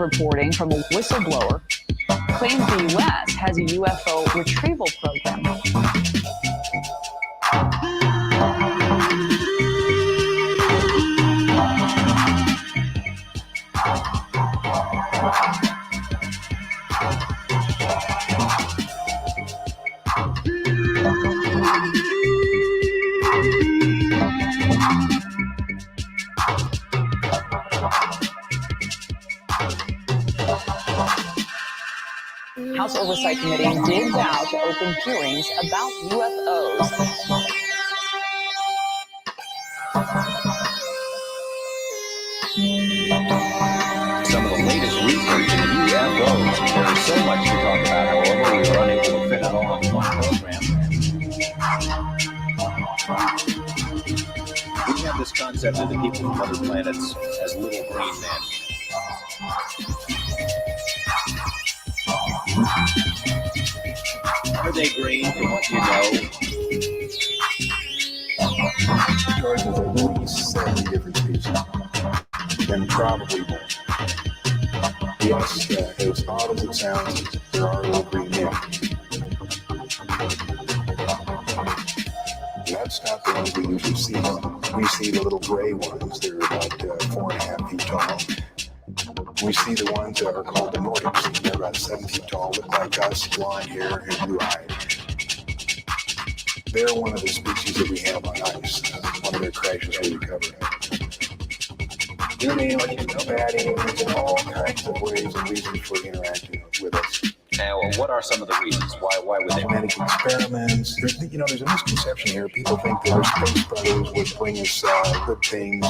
reporting from a whistleblower claims the U.S. has a UFO retrieval program. House Oversight Committee did vow to open hearings about UFOs. Some of the latest research into UFOs. There is so much to talk about, however, we were unable to fit it all into one program. We have this concept of the people from other planets as little green men. Are they green from what you know? Charges at least 70 different species, and probably more. Yes, as odd as it sounds, there are little green men. That's not the ones we usually see. We see the little gray ones. They're about 4.5 feet tall. We see the ones that are called the Nordics. They're about 7 feet tall, look like us, blonde hair and blue eyes. They're one of the species that we have on ice. One of their crashes we recovered. They're aliens, bad aliens, and all kinds of ways and reasons for interacting with us. Now, what are some of the reasons? Why would they? Genetic experiments. There's a misconception here. People think that our space brothers would bring us good things,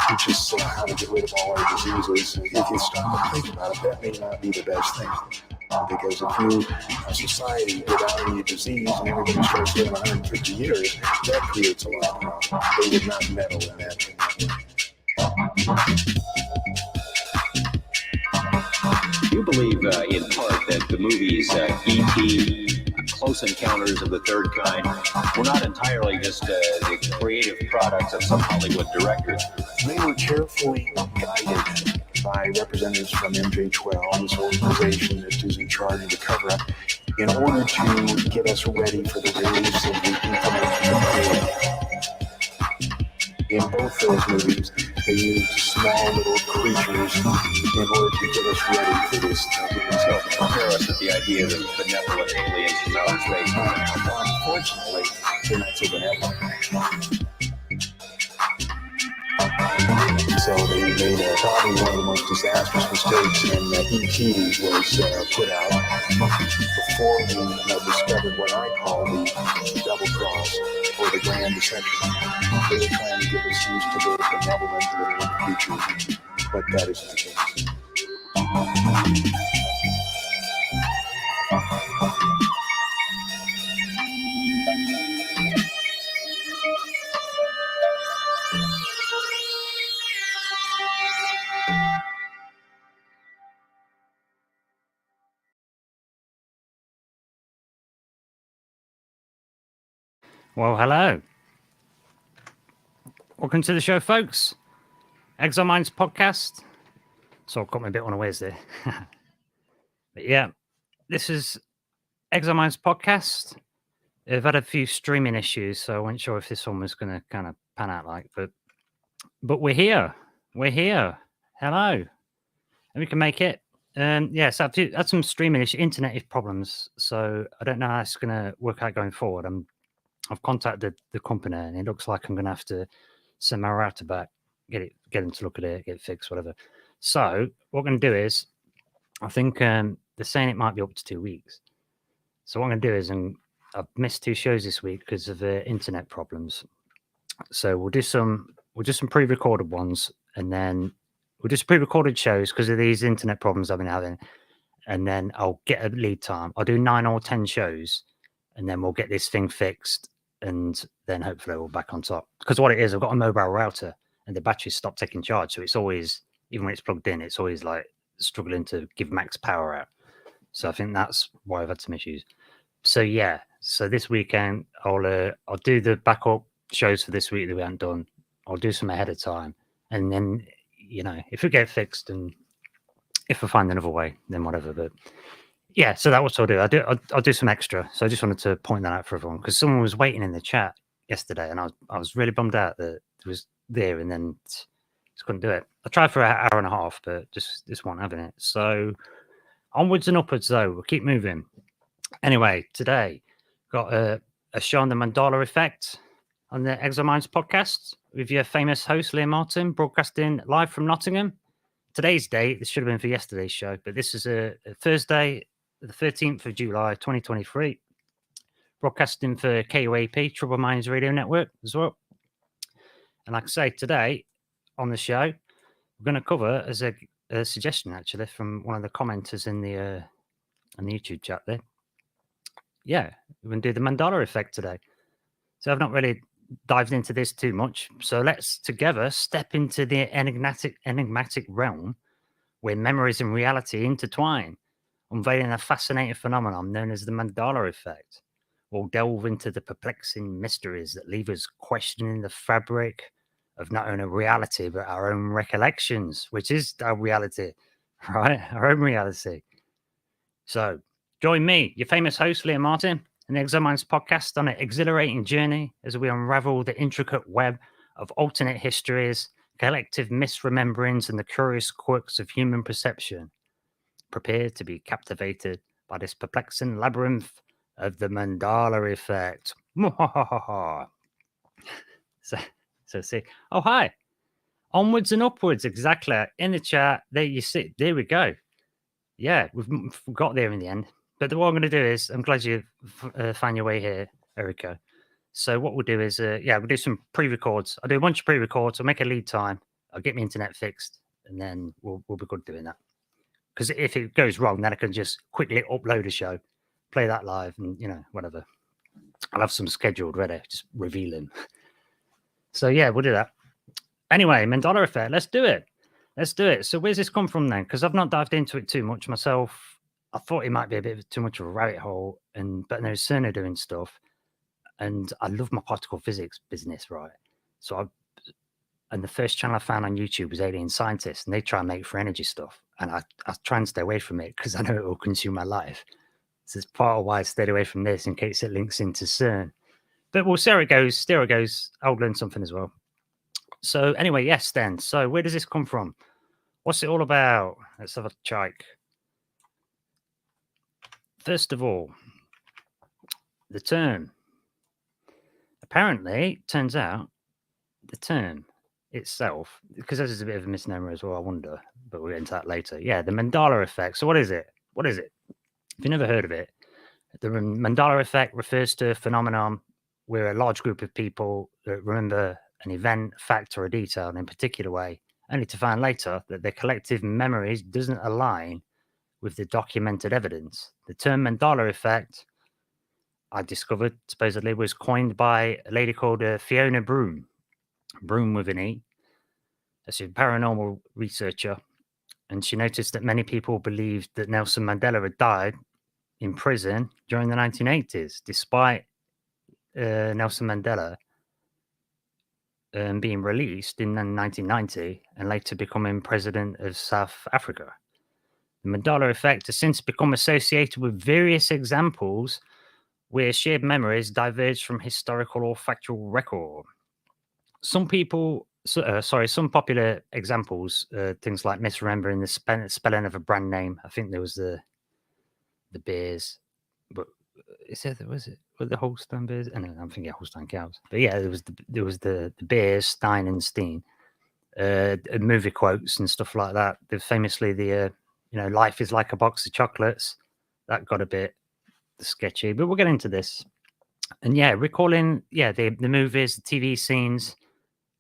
teach us how to get rid of all our diseases. If you stop and think about it, that may not be the best thing. Because if you, a society without any disease and everybody starts living 150 years, that creates a lot of problems. They would not meddle in that way. You believe, in part, that the movies E.T., Close Encounters of the Third Kind, were not entirely just the creative products of some Hollywood directors. They were carefully guided by representatives from MJ12, this organization that is in charge of the cover-up, in order to get us ready for the release of the information. In both those movies, they used small little creatures in order to get us ready for this. So compare us with the idea of benevolent aliens from outer space. Unfortunately, they're not so benevolent. So they made probably one of the most disastrous mistakes when E.T. was put out before we discovered what I call the double cross or the grand deception. They were trying to get us used to the benevolent little creatures, but that isn't the case. Well, hello. Welcome to the show, folks. Exile Minds podcast. So I caught me a bit unawares there. But yeah, this is Exile Minds podcast. I've had a few streaming issues, so I wasn't sure if this one was going to kind of pan out like, but we're here. We're here. Hello. And we can make it. Yes, I've had some streaming issues, internet problems, so I don't know how it's going to work out going forward. I've contacted the company, and it looks like I'm going to have to send my router back, get them to look at it, get it fixed, whatever. So what I'm going to do is, I think they're saying it might be up to 2 weeks. So what I'm going to do is, I've missed 2 shows this week because of internet problems. So we'll do some pre-recorded ones, and then we'll do some pre-recorded shows because of these internet problems I've been having. And then I'll get a lead time. I'll do 9 or 10 shows, and then we'll get this thing fixed. And then hopefully we're back on top. Because what it is, I've got a mobile router and the battery's stopped taking charge. So it's always, even when it's plugged in, it's always like struggling to give max power out. So I think that's why I've had some issues. So yeah, so this weekend I'll do the backup shows for this week that we haven't done. I'll do some ahead of time. And then, if we get fixed and If I find another way, then whatever. But yeah, so that's what I'll do. I'll do some extra. So I just wanted to point that out for everyone because someone was waiting in the chat yesterday, and I was really bummed out that it was there, and then just couldn't do it. I tried for an hour and a half, but just wasn't having it. So onwards and upwards, though. We'll keep moving. Anyway, today got a show on the Mandala Effect on the Exominds podcast with your famous host Liam Martin, broadcasting live from Nottingham. Today's date, this should have been for yesterday's show, but this is a Thursday, the 13th of July, 2023. Broadcasting for KUAP, Trouble Minds Radio Network as well. And like I say, today on the show, we're going to cover, as a suggestion actually from one of the commenters in the YouTube chat there. Yeah, we're going to do the Mandala Effect today. So I've not really dived into this too much. So let's together step into the enigmatic realm where memories and reality intertwine, unveiling a fascinating phenomenon known as the Mandala Effect. We'll delve into the perplexing mysteries that leave us questioning the fabric of not only reality, but our own recollections, which is our reality, right? Our own reality. So join me, your famous host, Liam Martin, and the Exominds podcast on an exhilarating journey as we unravel the intricate web of alternate histories, collective misrememberings, and the curious quirks of human perception. Prepare to be captivated by this perplexing labyrinth of the Mandala Effect. So see. Oh, hi. Onwards and upwards, exactly. In the chat, there you see. There we go. Yeah, we've got there in the end. But what I'm going to do is, I'm glad you found your way here, Erica. So what we'll do is, we'll do some pre-records. I'll do a bunch of pre-records. I'll make a lead time. I'll get my internet fixed, and then we'll be good doing that. Because if it goes wrong, then I can just quickly upload a show, play that live, and, whatever. I'll have some scheduled ready, just revealing. So, yeah, we'll do that. Anyway, Mandala Effect, let's do it. Let's do it. So where's this come from then? Because I've not dived into it too much myself. I thought it might be a bit of too much of a rabbit hole, but there's Cerner doing stuff. And I love my particle physics business, right? And the first channel I found on YouTube was Alien Scientists, and they try and make for energy stuff. And I try and stay away from it because I know it will consume my life. So it's part of why I stayed away from this in case it links into CERN. But we'll see how it goes. There it goes. I'll learn something as well. So anyway, yes, then. So where does this come from? What's it all about? Let's have a check. First of all, the term. Apparently, turns out, the term itself, because this is a bit of a misnomer as well, I wonder, but we'll get into that later. Yeah, the Mandala Effect. So what is it? What is it? If you've never heard of it, the Mandala Effect refers to a phenomenon where a large group of people remember an event, fact, or a detail in a particular way, only to find later that their collective memories doesn't align with the documented evidence. The term Mandala Effect, I discovered, supposedly, was coined by a lady called Fiona Broome with an E. She's a paranormal researcher, and she noticed that many people believed that Nelson Mandela had died in prison during the 1980s, despite Nelson Mandela being released in 1990 and later becoming president of South Africa. The Mandala Effect has since become associated with various examples where shared memories diverge from historical or factual record. Some popular examples, things like misremembering the spelling of a brand name. I think there was the beers, but were the Holstein beers? No, I'm thinking Holstein cows. But yeah, there was the beers, Stein and Steen, movie quotes and stuff like that. There's famously the life is like a box of chocolates. That got a bit sketchy, but we'll get into this. And yeah, recalling the movies, the TV scenes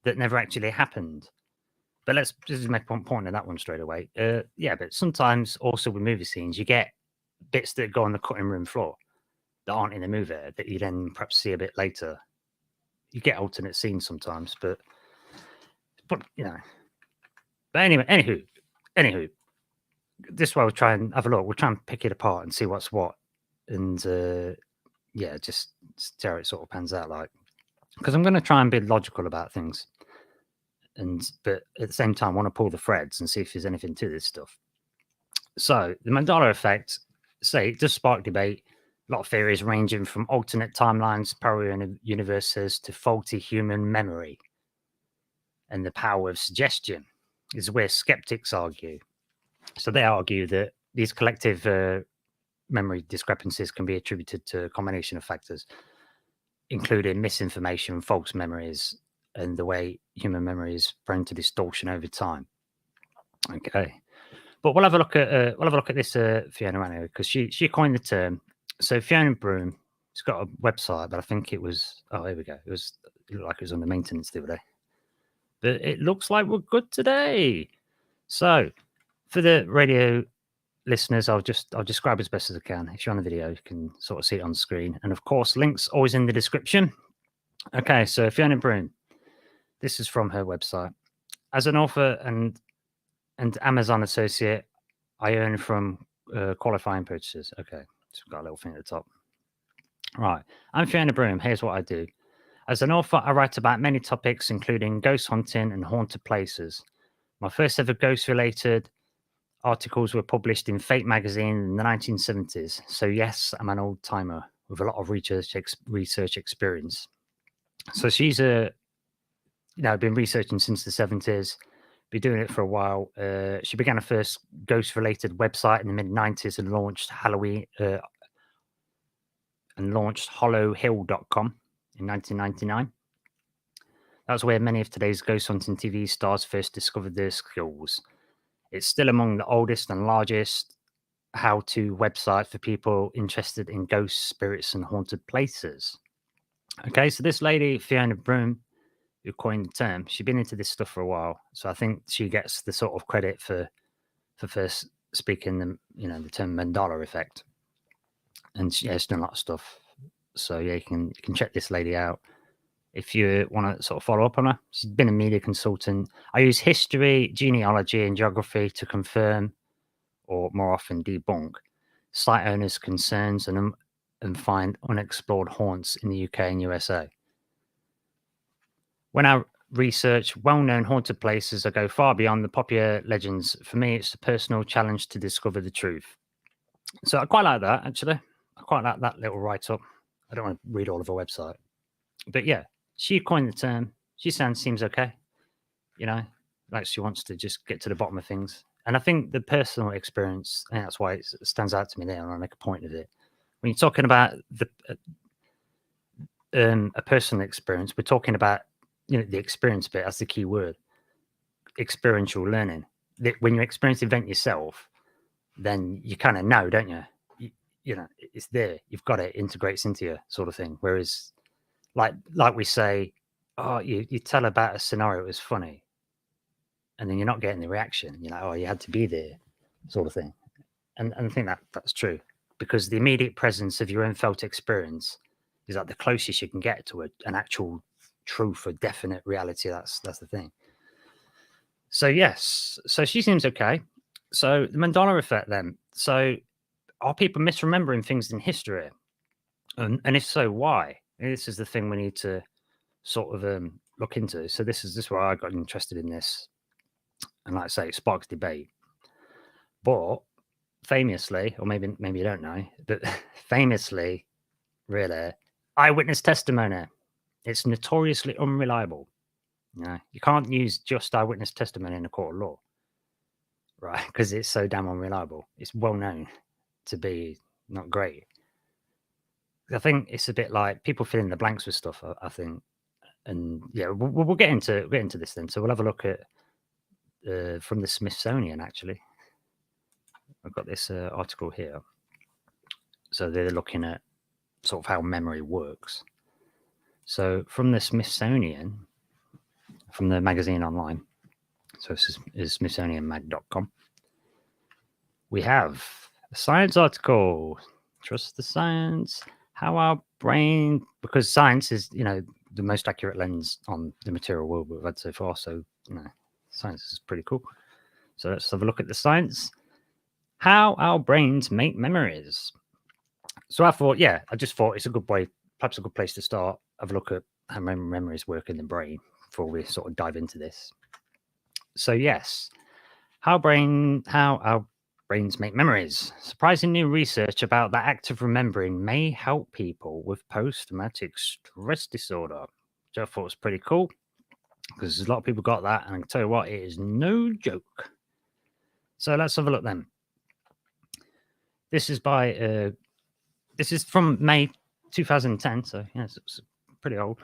that never actually happened. But let's just make one point on that one straight away. But sometimes also with movie scenes, you get bits that go on the cutting room floor that aren't in the movie that you then perhaps see a bit later. You get alternate scenes sometimes, but But anyway, anywho, this is why we'll try and have a look. We'll try and pick it apart and see what's what, and just see how it sort of pans out. Like, because I'm going to try and be logical about things, but at the same time, want to pull the threads and see if there's anything to this stuff. So the Mandala Effect, say, it does spark debate. A lot of theories ranging from alternate timelines, parallel universes, to faulty human memory. And the power of suggestion is where skeptics argue. So they argue that these collective memory discrepancies can be attributed to a combination of factors, including misinformation, false memories, and the way human memory is prone to distortion over time. Okay, but we'll have a look at this Fiona Rano, because she coined the term. So Fiona Broom, she's got a website, but I think it was here we go. It looked like it was under maintenance the other day, but it looks like we're good today. So for the radio listeners, I'll just describe as best as I can. If you're on the video, you can sort of see it on the screen, and of course, links always in the description. Okay, so Fiona Broom, this is from her website. As an author and Amazon associate, I earn from qualifying purchases. Okay, so we've got a little thing at the top. Right, I'm Fiona Broom. Here's what I do. As an author, I write about many topics, including ghost hunting and haunted places. My first ever ghost-related articles were published in Fate magazine in the 1970s. So yes, I'm an old timer with a lot of research experience. So she's been researching since the 70s, been doing it for a while. She began her first ghost-related website in the mid-90s and launched hollowhill.com in 1999. That's where many of today's ghost hunting TV stars first discovered their skills. It's still among the oldest and largest how-to website for people interested in ghosts, spirits, and haunted places. Okay, so this lady, Fiona Broom, who coined the term, she's been into this stuff for a while. So I think she gets the sort of credit for first speaking the term Mandala Effect. And she's done a lot of stuff. So yeah, you can check this lady out if you want to sort of follow up on her. She's been a media consultant. I use history, genealogy, and geography to confirm, or more often debunk, site owners' concerns and find unexplored haunts in the UK and USA. When I research well-known haunted places, I go far beyond the popular legends. For me, it's a personal challenge to discover the truth. So I quite like that, actually. I quite like that little write-up. I don't want to read all of her website. But yeah, she coined the term. She seems okay. Like she wants to just get to the bottom of things. And I think the personal experience, and that's why it stands out to me there, and I make a point of it. When you're talking about a personal experience, we're talking about the experience bit. That's the key word. Experiential learning. When you experience the event yourself, then you kind of know, don't you? It's there. You've got it. Integrates into you, sort of thing. Whereas, like we say, oh, you tell about a scenario, it was funny, and then you're not getting the reaction. You're like, oh, you had to be there, sort of thing. And I think that's true, because the immediate presence of your own felt experience is like the closest you can get to an actual truth or definite reality. That's the thing. So yes, so she seems okay. So the Mandala Effect then. So are people misremembering things in history? And if so, why? And this is the thing we need to sort of look into. So this is why I got interested in this. And like I say, it sparks debate. But famously, or maybe you don't know, but famously, really, eyewitness testimony, it's notoriously unreliable. You can't use just eyewitness testimony in a court of law, right? Because it's so damn unreliable. It's well known to be not great. I think it's a bit like people fill in the blanks with stuff, I think. And yeah, we'll get into this then. So we'll have a look at from the Smithsonian, actually. I've got this article here. So they're looking at sort of how memory works. So from the Smithsonian, from the magazine online, so this is smithsonianmag.com, we have a science article. Trust the science. How our brain, because science is, the most accurate lens on the material world we've had so far. So, science is pretty cool. So let's have a look at the science. How our brains make memories. So I just thought it's a good way, perhaps a good place to start. Have a look at how memories work in the brain before we sort of dive into this. So yes, how our Brains make memories. Surprising new research about the act of remembering may help people with post-traumatic stress disorder, which I thought was pretty cool because a lot of people got that, and I can tell you what, it is no joke. So let's have a look then. This is this is from May 2010, so yes, it's pretty old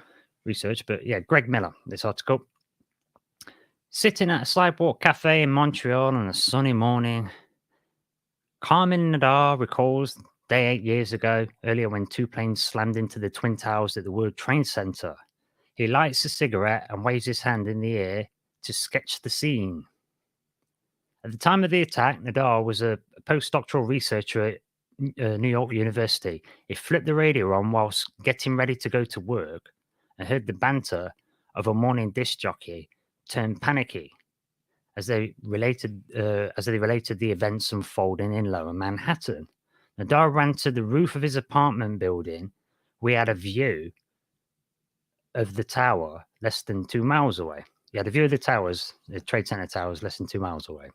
research, but yeah, Greg Miller, this article. Sitting at a sidewalk cafe in Montreal on a sunny morning, Carmen Nadar recalls day 8 years ago, earlier when 2 planes slammed into the Twin Towers at the World Trade Center. He lights a cigarette and waves his hand in the air to sketch the scene. At the time of the attack, Nadar was a postdoctoral researcher at New York University. He flipped the radio on whilst getting ready to go to work and heard the banter of a morning disc jockey turn panicky as they related the events unfolding in Lower Manhattan. Nadar ran to the roof of his apartment building. We had a view of the tower less than 2 miles away. He had a view of the towers, the Trade Center towers, less than 2 miles away.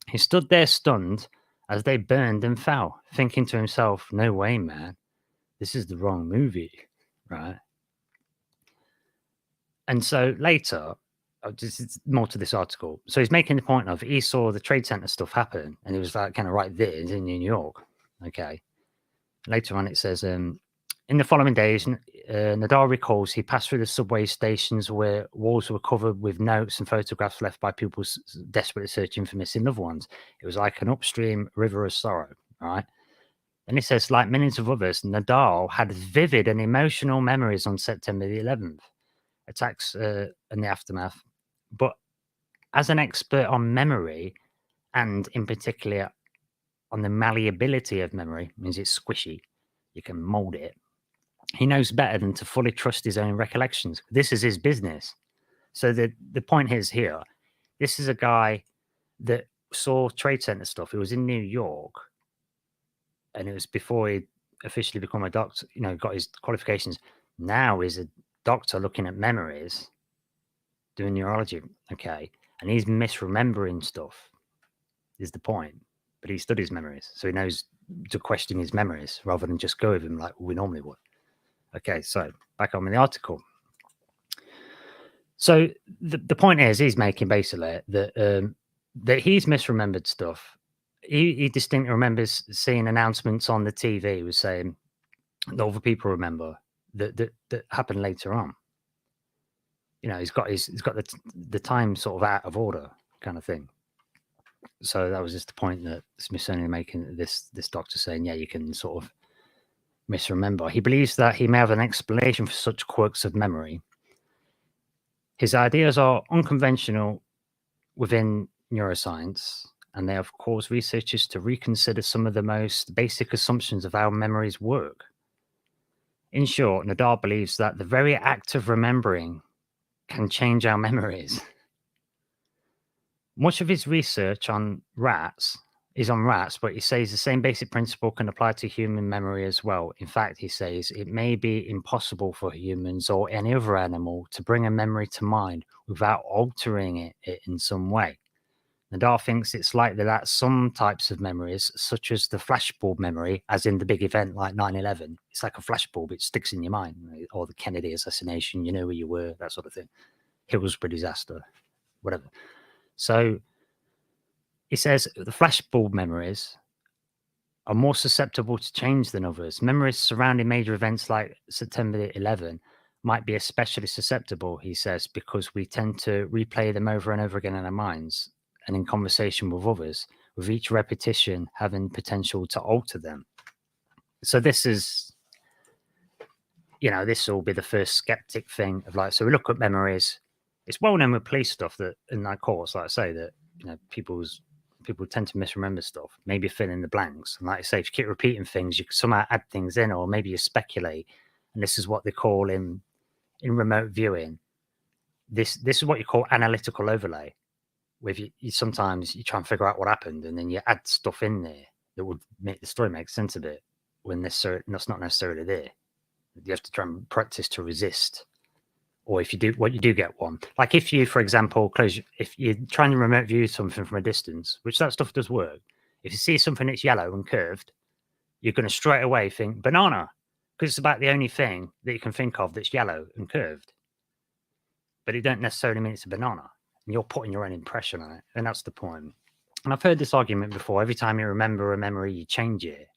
He stood there stunned as they burned and fell, thinking to himself, no way, man. This is the wrong movie, right? And so later, just more to this article. So he's making the point of he saw the Trade Center stuff happen, and he was like kind of right there in New York. Okay. Later on, it says, in the following days, Nadar recalls he passed through the subway stations where walls were covered with notes and photographs left by people desperately searching for missing loved ones. It was like an upstream river of sorrow, right? And it says, like millions of others, Nadar had vivid and emotional memories on September the 11th, attacks and the aftermath. But as an expert on memory, and in particular on the malleability of memory, means it's squishy, you can mold it. He knows better than to fully trust his own recollections. This is his business. So the point is here, this is a guy that saw Trade Center stuff. He was in New York, and it was before he officially become a doctor, got his qualifications. Now he's a doctor looking at memories, doing neurology, okay? And he's misremembering stuff, is the point. But he studies memories, so he knows to question his memories rather than just go with him like we normally would. Okay, so back on with the article. So the point is, he's making basically that that he's misremembered stuff. He distinctly remembers seeing announcements on the TV was saying that other people remember that happened later on. He's got the time sort of out of order kind of thing. So that was just the point that Smithsonian making, this doctor saying, yeah, you can sort of misremember. He believes that he may have an explanation for such quirks of memory. His ideas are unconventional within neuroscience, and they have caused researchers to reconsider some of the most basic assumptions of how memories work. In short, Nadar believes that the very act of remembering can change our memories. Much of his research is on rats, but he says the same basic principle can apply to human memory as well. In fact, he says it may be impossible for humans or any other animal to bring a memory to mind without altering it in some way. Nadar thinks it's likely that some types of memories, such as the flashbulb memory, as in the big event like 9/11, it's like a flashbulb, it sticks in your mind, or the Kennedy assassination, you know where you were, that sort of thing. Hillsborough disaster, whatever. So he says the flashbulb memories are more susceptible to change than others. Memories surrounding major events like September 11 might be especially susceptible, he says, because we tend to replay them over and over again in our minds and in conversation with others, with each repetition having potential to alter them. So this is, this will be the first skeptic thing of like, so we look at memories. It's well known with police stuff that in that course, like I say, that people tend to misremember stuff, maybe fill in the blanks. And like I say, if you keep repeating things, you can somehow add things in, or maybe you speculate. And this is what they call in remote viewing. This is what you call analytical overlay. With you sometimes you try and figure out what happened, and then you add stuff in there that would make the story make sense of it when that's not necessarily there. You have to try and practice to resist. Or if you do, you do get one. Like if you, for example, if you're trying to remote view something from a distance, which that stuff does work. If you see something that's yellow and curved, you're going to straight away think banana, because it's about the only thing that you can think of that's yellow and curved. But it don't necessarily mean it's a banana. And you're putting your own impression on it, and that's the point. And I've heard this argument before. Every time you remember a memory, you change it.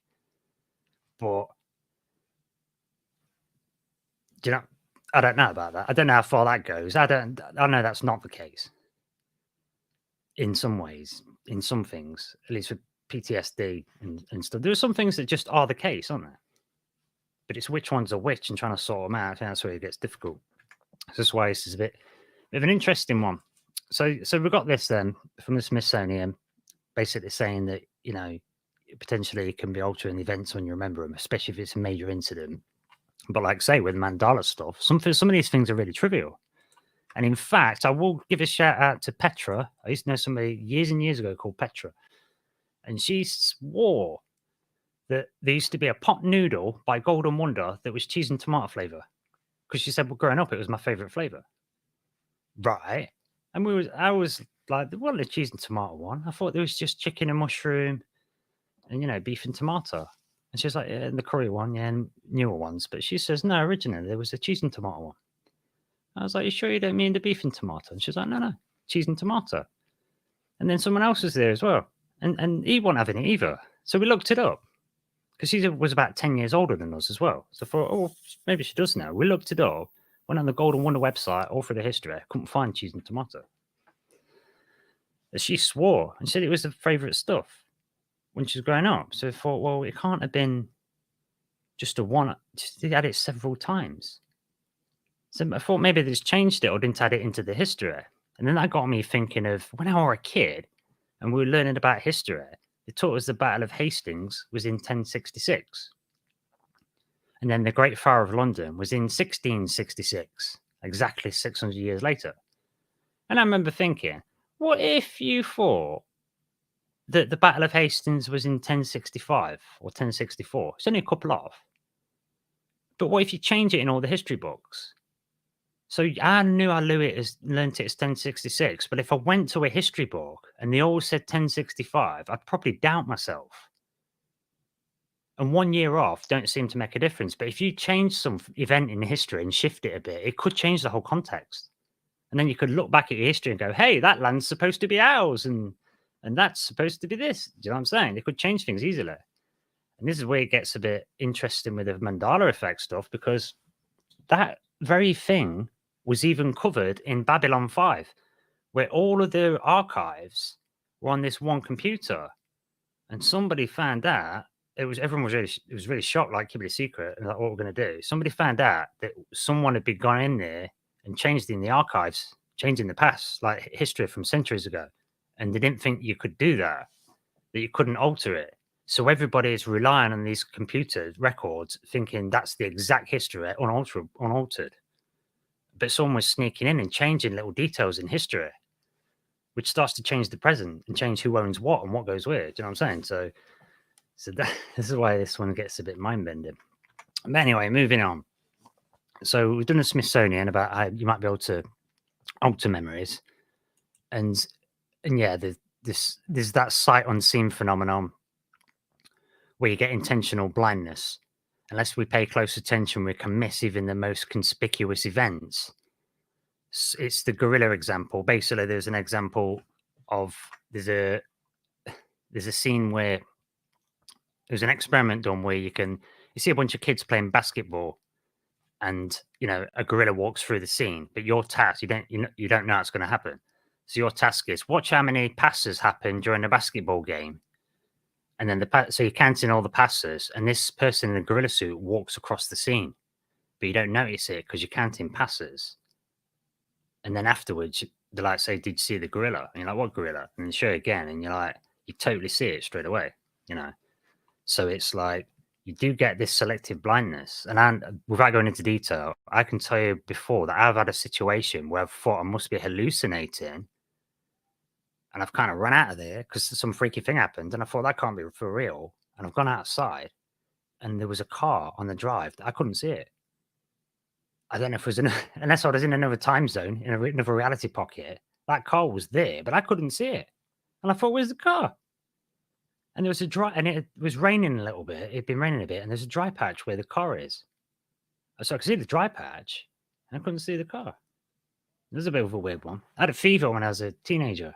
But do you know? I don't know about that. I don't know how far that goes. I know that's not the case. In some ways, in some things, at least with PTSD and stuff, there are some things that just are the case, aren't there? But it's which ones are which and trying to sort them out. I think that's where it gets difficult. So that's why this is a bit of an interesting one. So we've got this then from the Smithsonian, basically saying that, you know, potentially it can be altering events when you remember them, especially if it's a major incident. But like say with Mandala stuff, some of these things are really trivial. And in fact, I will give a shout out to Petra. I used to know somebody years and years ago called Petra. And she swore that there used to be a pot noodle by Golden Wonder that was cheese and tomato flavor. Because she said, well, growing up, it was my favorite flavor. Right. And I was like, what, the cheese and tomato one? I thought there was just chicken and mushroom and, you know, beef and tomato. And she's like, yeah, and the curry one, yeah, and newer ones. But she says, no, originally there was a cheese and tomato one. I was like, you sure you don't mean the beef and tomato? And she's like, no, cheese and tomato. And then someone else was there as well. And he wasn't having it either. So we looked it up because she was about 10 years older than us as well. So I thought, oh, maybe she does know. We looked it up, went on the Golden Wonder website, all through the history, couldn't find cheese and tomato. And she swore and said it was her favourite stuff when she was growing up. So I thought, well, it can't have been just a one. They had it several times. So I thought maybe they just changed it or didn't add it into the history. And then that got me thinking of when I was a kid and we were learning about history, they taught us the Battle of Hastings was in 1066. And then the Great Fire of London was in 1666, exactly 600 years later. And I remember thinking, what if you thought that the Battle of Hastings was in 1065 or 1064? It's only a couple off. But what if you change it in all the history books? So I knew I learned it as 1066, but if I went to a history book and they all said 1065, I'd probably doubt myself. And 1 year off don't seem to make a difference. But if you change some event in history and shift it a bit, it could change the whole context. And then you could look back at your history and go, hey, that land's supposed to be ours and that's supposed to be this. Do you know what I'm saying? They could change things easily. And this is where it gets a bit interesting with the Mandala Effect stuff, because that very thing was even covered in Babylon 5, where all of the archives were on this one computer. And somebody found out, everyone was really shocked, like, keep it a secret, and like, what we're going to do. Somebody found out that someone had been gone in there and changed in the archives, changing the past, like history from centuries ago. And they didn't think you could do that you couldn't alter it. So everybody is relying on these computer records, thinking that's the exact history, unaltered. But someone was sneaking in and changing little details in history, which starts to change the present and change who owns what and what goes where. Do you know what I'm saying? So this is why this one gets a bit mind-bending. But anyway, moving on. So we've done a Smithsonian about how you might be able to alter memories. And yeah, there's that sight unseen phenomenon where you get intentional blindness. Unless we pay close attention, we can miss even the most conspicuous events. It's the gorilla example. Basically, there's an example of there's a scene where there's an experiment done where you see a bunch of kids playing basketball, and you know a gorilla walks through the scene. But your task, you don't know it's going to happen. So your task is watch how many passes happen during a basketball game. And then so you're counting all the passes, and this person in a gorilla suit walks across the scene, but you don't notice it because you're counting passes. And then afterwards, they like say, "Did you see the gorilla?" And you're like, "What gorilla?" And they show it again, and you're like, you totally see it straight away, you know. So it's like you do get this selective blindness. And without going into detail, I can tell you before that I've had a situation where I've thought I must be hallucinating. And I've kind of run out of there because some freaky thing happened. And I thought that can't be for real. And I've gone outside and there was a car on the drive. I couldn't see it. I don't know if it was unless I was in another time zone, in another reality pocket. That car was there, but I couldn't see it. And I thought, where's the car? and there was it was raining a little bit. It'd been raining a bit, and there's a dry patch where the car is. So I could see the dry patch, and I couldn't see the car. This is a bit of a weird one. I had a fever when I was a teenager,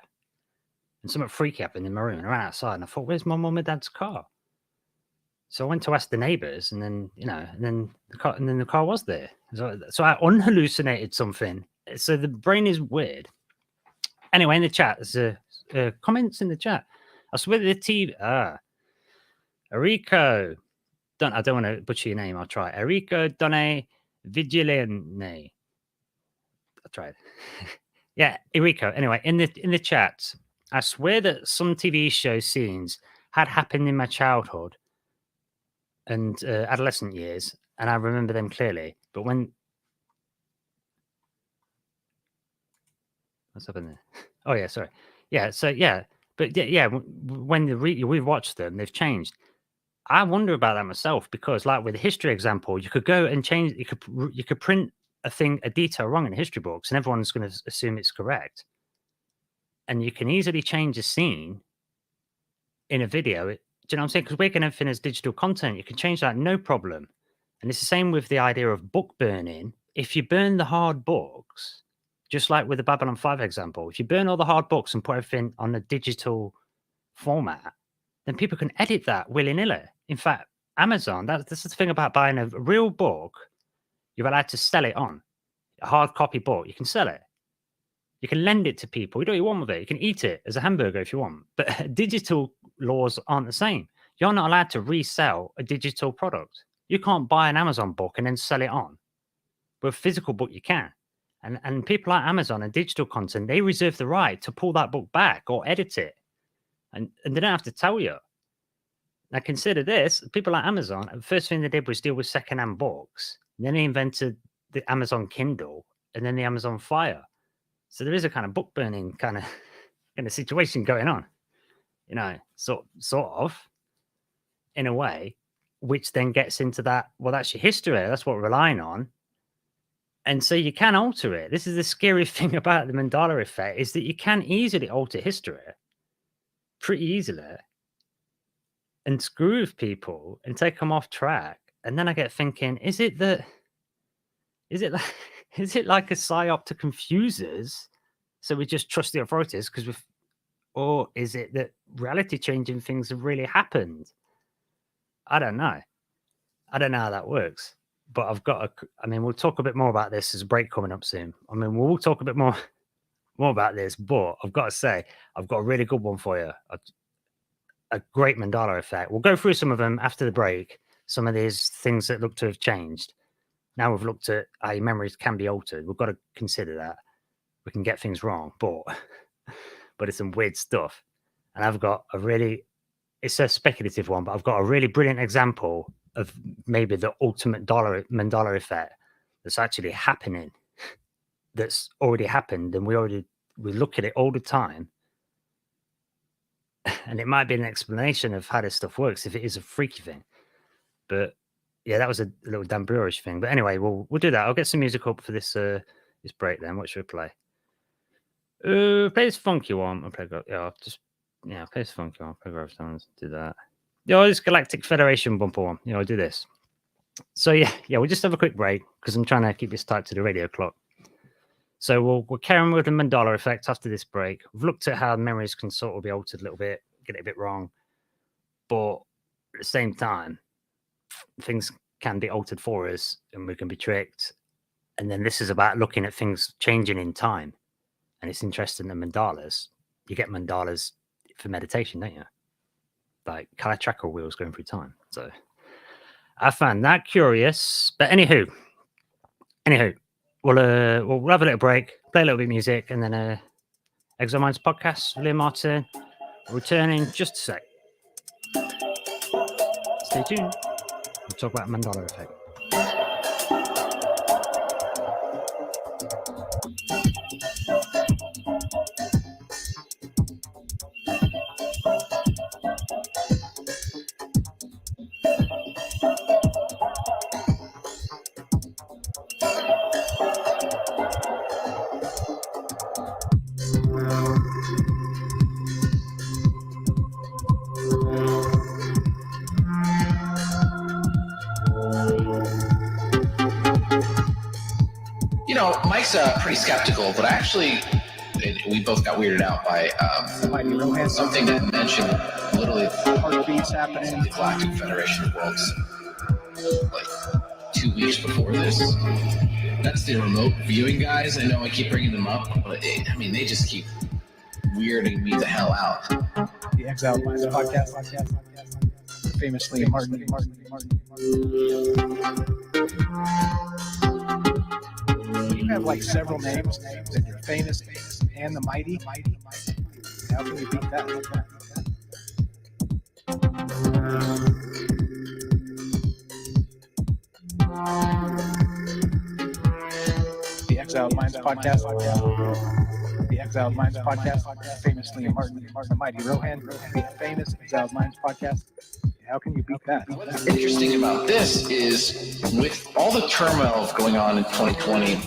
and something freaky happened in my room. And I ran outside, and I thought, "Where's my mum and dad's car?" So I went to ask the neighbours, and then the car was there. So I unhallucinated something. So the brain is weird. Anyway, in the chat, there's comments in the chat. I swear the TV. Enrico. I don't want to butcher your name. I'll try. Enrico Donne Vigilene. I'll try it. Yeah, Enrico. Anyway, in the chat, I swear that some TV show scenes had happened in my childhood and adolescent years, and I remember them clearly. But when what's happened there? Oh yeah, sorry. Yeah, so yeah, but yeah, when we've watched them, they've changed. I wonder about that myself because, like with the history example, you could go and change. You could print a detail wrong in history books, and everyone's going to assume it's correct. And you can easily change a scene in a video. Do you know what I'm saying? Because we're getting everything as digital content. You can change that no problem. And it's the same with the idea of book burning. If you burn the hard books, just like with the Babylon 5 example, if you burn all the hard books and put everything on a digital format, then people can edit that willy-nilly. In fact, Amazon, that's the thing about buying a real book, you're allowed to sell it on. A hard copy book, you can sell it. You can lend it to people. You do what you want with it. You can eat it as a hamburger if you want. But digital laws aren't the same. You're not allowed to resell a digital product. You can't buy an Amazon book and then sell it on. With a physical book, you can. And people like Amazon and digital content, they reserve the right to pull that book back or edit it. And they don't have to tell you. Now, consider this. People like Amazon, the first thing they did was deal with secondhand books. And then they invented the Amazon Kindle and then the Amazon Fire. So there is a kind of book burning kind of situation going on, you know, sort of, in a way, which then gets into that, well, that's your history. That's what we're relying on. And so you can alter it. This is the scary thing about the Mandala Effect, is that you can easily alter history pretty easily and screw with people and take them off track. And then I get thinking, is it like a psyop to confuse us so we just trust the authorities or is it that reality changing things have really happened? I don't know. I don't know how that works. But we'll talk a bit more about this. There's a break coming up soon. I mean, we'll talk a bit more about this, but I've got to say, I've got a really good one for you. A great Mandala Effect. We'll go through some of them after the break. Some of these things that look to have changed. Now we've looked at how your memories can be altered. We've got to consider that. We can get things wrong, but it's some weird stuff. And I've got it's a speculative one, but I've got a really brilliant example of maybe the ultimate Mandala Effect that's actually happening, that's already happened, and we look at it all the time. And it might be an explanation of how this stuff works if it is a freaky thing. But yeah, that was a little Dan Brewer-ish thing. But anyway, we'll do that. I'll get some music up for this break then. What should we play? Play this funky one. I'll play this funky one. Play Gravestones. Do that. This Galactic Federation bumper one. I'll do this. So yeah, we'll just have a quick break because I'm trying to keep this tight to the radio clock. So we'll carry on with the Mandala Effect after this break. We've looked at how memories can sort of be altered a little bit, get it a bit wrong. But at the same time, things can be altered for us and we can be tricked. And then this is about looking at things changing in time. And it's interesting that mandalas, you get mandalas for meditation, don't you? Like Kalachakra wheels going through time. So I found that curious. But anywho, we'll have a little break, play a little bit of music, and then Exile Minds podcast, Liam Martin, returning just a sec. Stay tuned. We'll talk about Mandala Effect. Mike's pretty skeptical, but we both got weirded out by something that mentioned literally heartbeats happening. the Galactic Federation of Worlds like 2 weeks before this. That's the remote viewing guys. I know I keep bringing them up, but they just keep weirding me the hell out. The Exiled Minds podcast. Famously Martin. You have like several names that you're famous and the mighty. How can you beat that? The Exiled Minds podcast. The Exiled Minds podcast. Famously Martin, the mighty Rohan. The famous Exiled Minds podcast. How can you beat that? What's interesting about this is with all the turmoil going on in 2020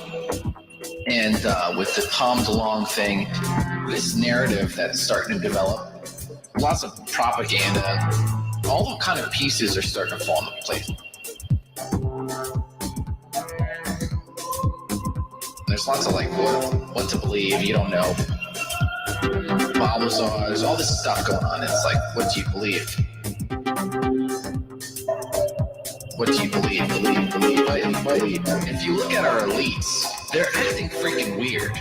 and with the Tom DeLonge thing, this narrative that's starting to develop, lots of propaganda, all the kind of pieces are starting to fall into place. There's lots of like what to believe, you don't know. Balthazar, there's all this stuff going on. It's like, what do you believe? What do you believe? If you look at our elites, they're acting freaking weird.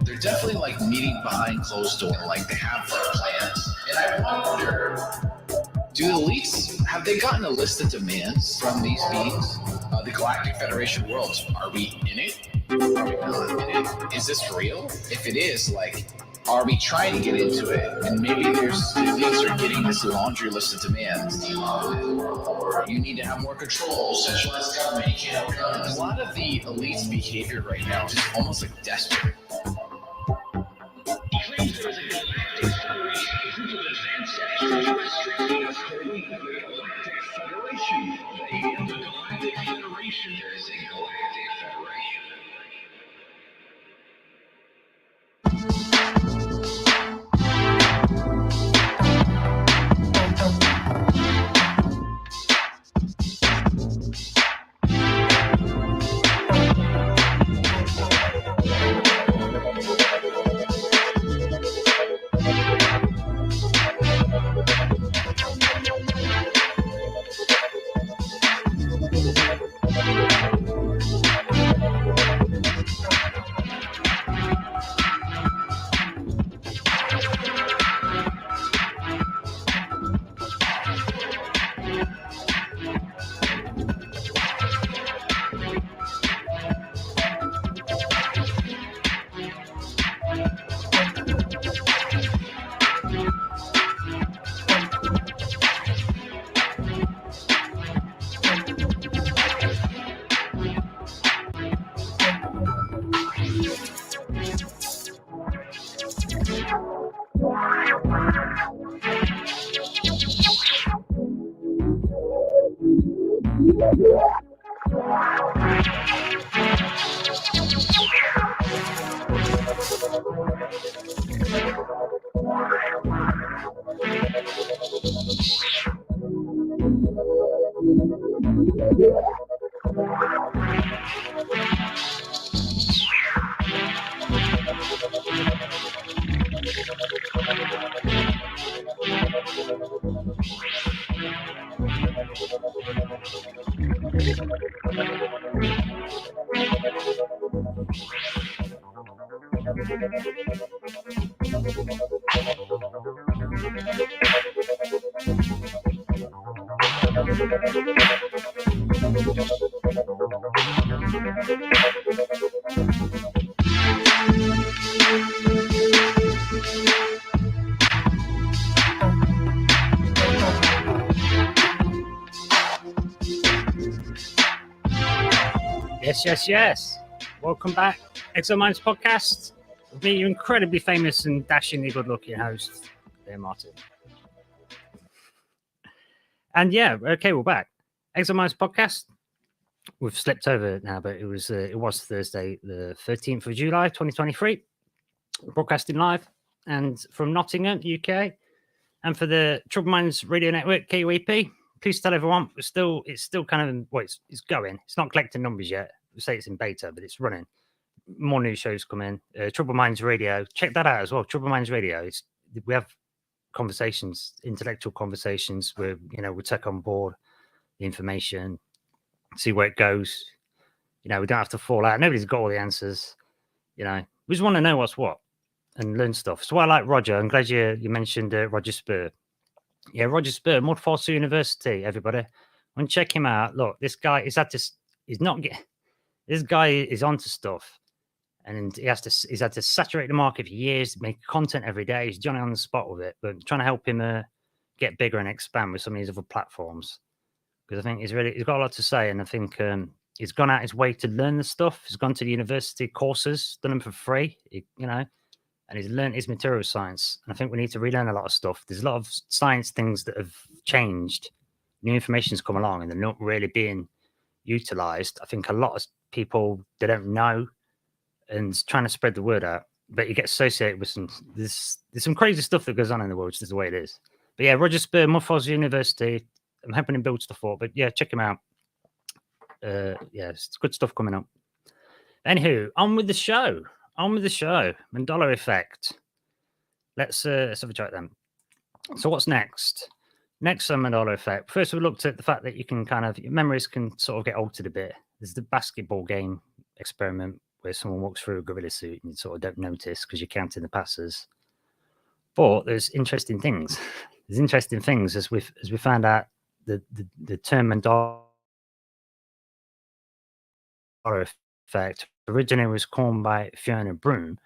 They're definitely like meeting behind closed door, like they have their plans. And I wonder, do the elites, have they gotten a list of demands from these beings? The Galactic Federation Worlds, are we in it? Are we not in it? Is this real? If it is, like, are we trying to get into it? And maybe the elites are getting this laundry list of demands. Or you need to have more control, centralized government, you can't have guns. A lot of the elites' behavior right now is just almost like desperate. He claims there is a galactic federation, a group of advanced extraterrestrials called the Galactic Federation. They in the Galactic Federation. There is a Galactic Federation. Yes. Welcome back, Exo Minds podcast. With me, your incredibly famous and dashingly good-looking host, there, Martin. And yeah, okay, we're back. Exo Minds podcast. We've slipped over it now, but it was Thursday, the 13th of July, 2023. Broadcasting live and from Nottingham, UK, and for the Troubled Minds Radio Network, KUAP. Please tell everyone it's still kind of it's going. It's not collecting numbers yet. We say it's in beta, but it's running. more new shows come in. Trouble Minds Radio, check that out as well. Trouble Minds Radio. We have conversations, intellectual conversations where we take on board the information, see where it goes. We don't have to fall out. Nobody's got all the answers. We just want to know what's what and learn stuff. So I like Roger. I'm glad you mentioned Roger Spur. Yeah, Roger Spur, Mudfossil University. Everybody, and check him out. Look, this guy is This guy is onto stuff, and he's had to saturate the market for years, make content every day. He's Johnny on the spot with it, but trying to help him get bigger and expand with some of these other platforms. Because I think he's got a lot to say, and I think he's gone out his way to learn the stuff. He's gone to the university courses, done them for free, and he's learned his material science. And I think we need to relearn a lot of stuff. There's a lot of science things that have changed. New information's come along, and they're not really being utilized. I think a lot of people, they don't know, and trying to spread the word out. But you get associated with there's some crazy stuff that goes on in the world, just the way it is. But yeah, Roger Spur, Mudfossil University. I'm hoping to build stuff up, but yeah, check him out. Yeah, it's good stuff coming up. Anywho, on with the show. Mandala Effect. Let's have a chat then. So what's next? Next on Mandala Effect. First, we looked at the fact that you can your memories can sort of get altered a bit. There's the basketball game experiment where someone walks through a gorilla suit and you sort of don't notice because you're counting the passes. But there's interesting things. As we found out the term Mandala Effect originally was coined by Fiona Broom,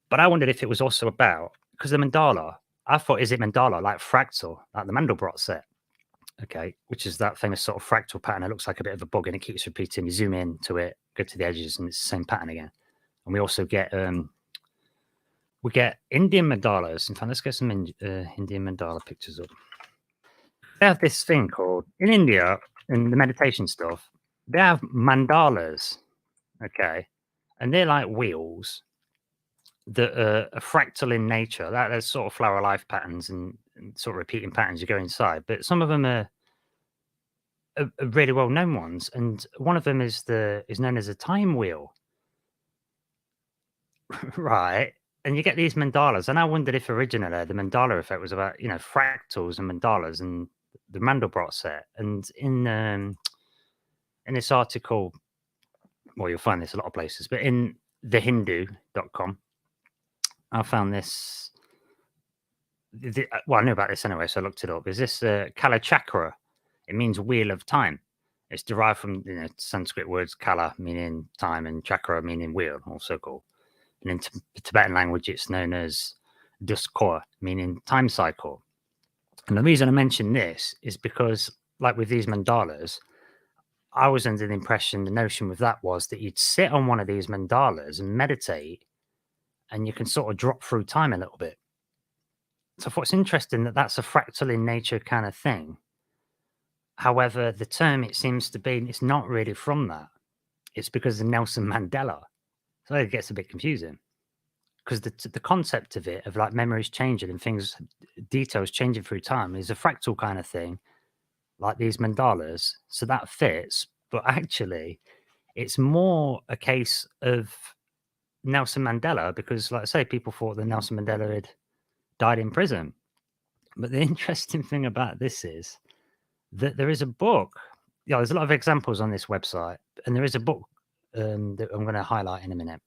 but I wondered if it was also about, because the mandala, I thought, is it mandala like fractal, like the Mandelbrot set? Okay, which is that famous sort of fractal pattern. It looks like a bit of a bug and it keeps repeating. You zoom in to it, go to the edges, and it's the same pattern again. And we also get Indian mandalas. In fact, let's get some Indian mandala pictures up. They have this thing called, in India, in the meditation stuff, they have mandalas, okay? And they're like wheels that are fractal in nature. There's sort of flower life patterns and sort of repeating patterns you go inside. But some of them are really well-known ones. And one of them is known as a time wheel. Right. And you get these mandalas. And I wondered if originally the Mandala Effect was about, fractals and mandalas and the Mandelbrot set. And in this article, well, you'll find this a lot of places, but in thehindu.com, I found this. Well, I knew about this anyway, so I looked it up. Is this Kala Chakra? It means wheel of time. It's derived from Sanskrit words Kala meaning time and Chakra meaning wheel or circle. And in Tibetan language, it's known as Duskor, meaning time cycle. And the reason I mention this is because, like with these mandalas, I was under the impression, the notion with that was that you'd sit on one of these mandalas and meditate, and you can sort of drop through time a little bit. So I thought it's interesting that that's a fractal in nature kind of thing. However, the term, it seems to be, it's not really from that. It's because of Nelson Mandela. So it gets a bit confusing. Because the concept of it, of like memories changing and things, details changing through time, is a fractal kind of thing, like these mandalas. So that fits. But actually, it's more a case of Nelson Mandela, because, like I say, people thought that Nelson Mandela had died in prison. But the interesting thing about this is that there is a book. Yeah, there's a lot of examples on this website, and there is a book that I'm going to highlight in a minute.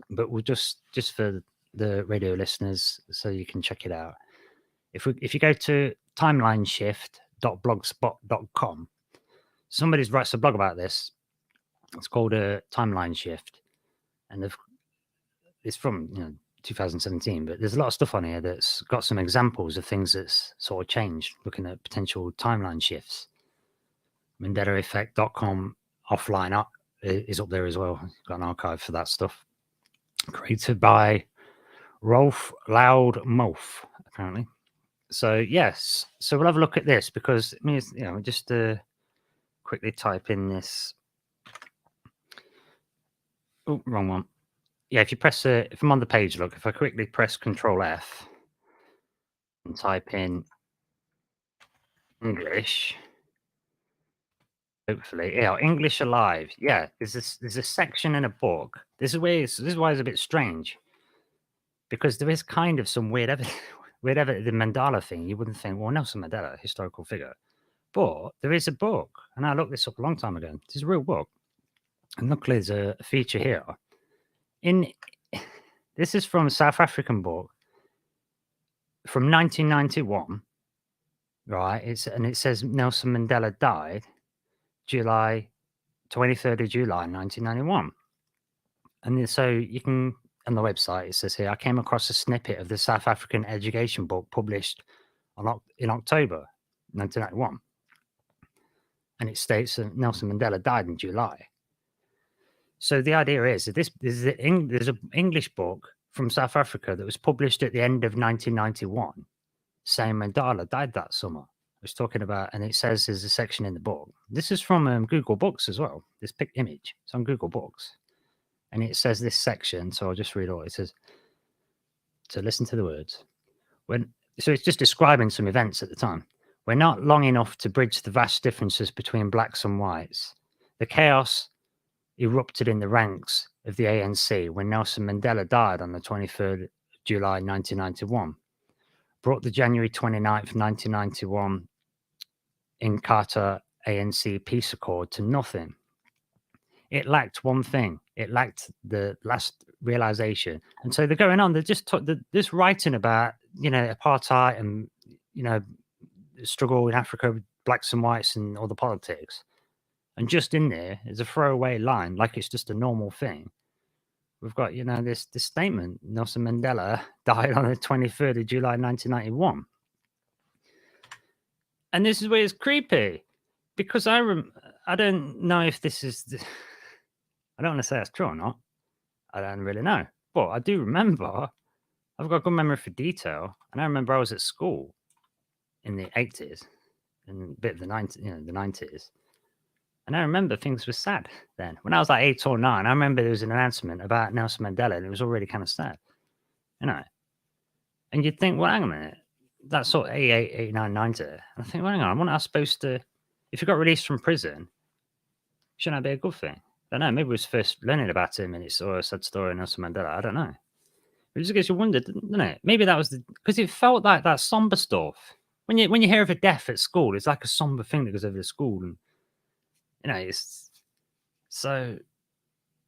But we'll just for the radio listeners, so you can check it out. If you go to timelineshift.blogspot.com, somebody writes a blog about this. It's called a Timeline Shift, and it's from 2017. But there's a lot of stuff on here that's got some examples of things that's sort of changed, looking at potential timeline shifts. MandelaEffect.com offline up is up there as well. Got an archive for that stuff. Created by Rolf Loudmouth, apparently. So yes, so we'll have a look at this, because I mean, just quickly type in this. Oh, wrong one. Yeah, if you press if I'm on the page, look, if I quickly press Control F and type in English, hopefully. Yeah, English Alive. Yeah, there's a section in a book. This is why it's a bit strange. Because there is kind of some weird evidence, the Mandala thing. You wouldn't think, well, Nelson Mandela, historical figure. But there is a book, and I looked this up a long time ago. It's a real book. And luckily there's a feature here. This is from a South African book from 1991. Right, it says Nelson Mandela died July 23rd of July 1991, and so you can on the website it says here I came across a snippet of the South African education book published in October 1991, and it states that Nelson Mandela died in July. So the idea is that there's an English book from South Africa that was published at the end of 1991, saying Mandela died that summer. Was talking about, and it says there's a section in the book. This is from Google Books as well. This image, it's on Google Books, and it says this section. So I'll just read all. It says, "To listen to the words." So it's just describing some events at the time. We're not long enough to bridge the vast differences between blacks and whites. The chaos erupted in the ranks of the ANC when Nelson Mandela died on the 23rd July 1991. Brought the January 29th, 1991 Inkatha ANC peace accord to nothing. It lacked one thing. It lacked the last realization. And so they're going on. They're just writing about, apartheid and, the struggle in Africa with blacks and whites and all the politics. And just in there is a throwaway line, like it's just a normal thing. We've got, this statement, Nelson Mandela died on the 23rd of July, 1991. And this is where it's creepy, because I don't know if this is... I don't want to say that's true or not. I don't really know. But I do remember, I've got a good memory for detail. And I remember I was at school in the 80s and a bit of the 90s. And I remember things were sad then. When I was like 8 or 9, I remember there was an announcement about Nelson Mandela, and it was already kind of sad, And you'd think, well, hang on a minute, that's sort of 88, 89, 90. And I think, well, hang on, wasn't I supposed to, if you got released from prison, shouldn't that be a good thing? I don't know, maybe we was first learning about him and it's a sad story of Nelson Mandela. I don't know. It just gets you wondered, doesn't it? Maybe that was because it felt like that somber stuff. When you hear of a death at school, it's like a somber thing that goes over the school, and it's so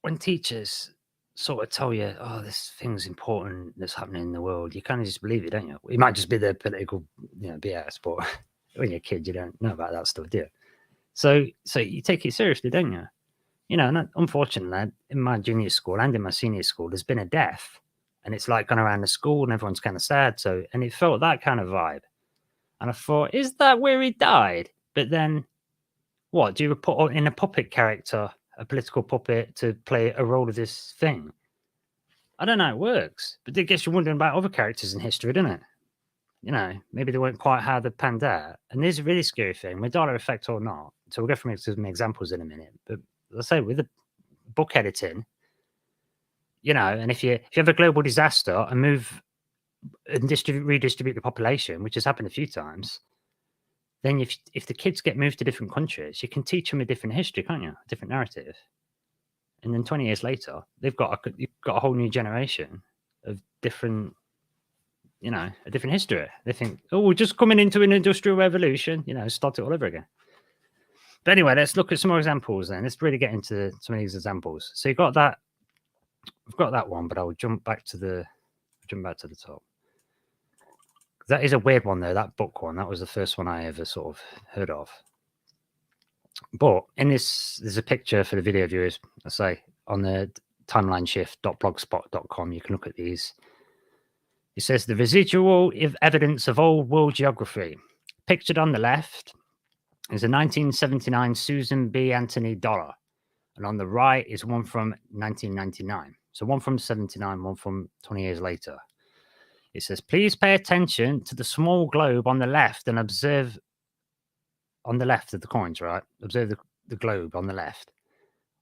when teachers sort of tell you, oh, this thing's important that's happening in the world, you kind of just believe it, don't you? It might just be the political, BS, but when you're a kid, you don't know about that stuff, do you? So you take it seriously, don't you? And unfortunately, in my junior school and in my senior school, there's been a death, and it's like gone around the school, and everyone's kind of sad. And it felt that kind of vibe. And I thought, is that where he died? But then, what do you put in a puppet character, a political puppet, to play a role of this thing? I don't know how it works, but it gets you wondering about other characters in history, doesn't it? Maybe they weren't quite how they panned out. And there's a really scary thing, Mandela Effect or not. So we'll go from some examples in a minute. But let's say with the book editing, and if you have a global disaster and move and redistribute the population, which has happened a few times, then if the kids get moved to different countries, you can teach them a different history, can't you? A different narrative. And then 20 years later, you've got a whole new generation of different, a different history. They think, oh, we're just coming into an industrial revolution, start it all over again. But anyway, let's look at some more examples then. Let's really get into some of these examples. So you've got that. We've got that one, but I'll jump back to the top. That is a weird one, though, that book one. That was the first one I ever sort of heard of. But in this, there's a picture for the video viewers, I say, on the timelineshift.blogspot.com. You can look at these. It says the residual evidence of old world geography. Pictured on the left is a 1979 Susan B. Anthony dollar. And on the right is one from 1999. So one from 79, one from 20 years later. It says, please pay attention to the small globe on the left and observe on the left of the coins, right? Observe the globe on the left.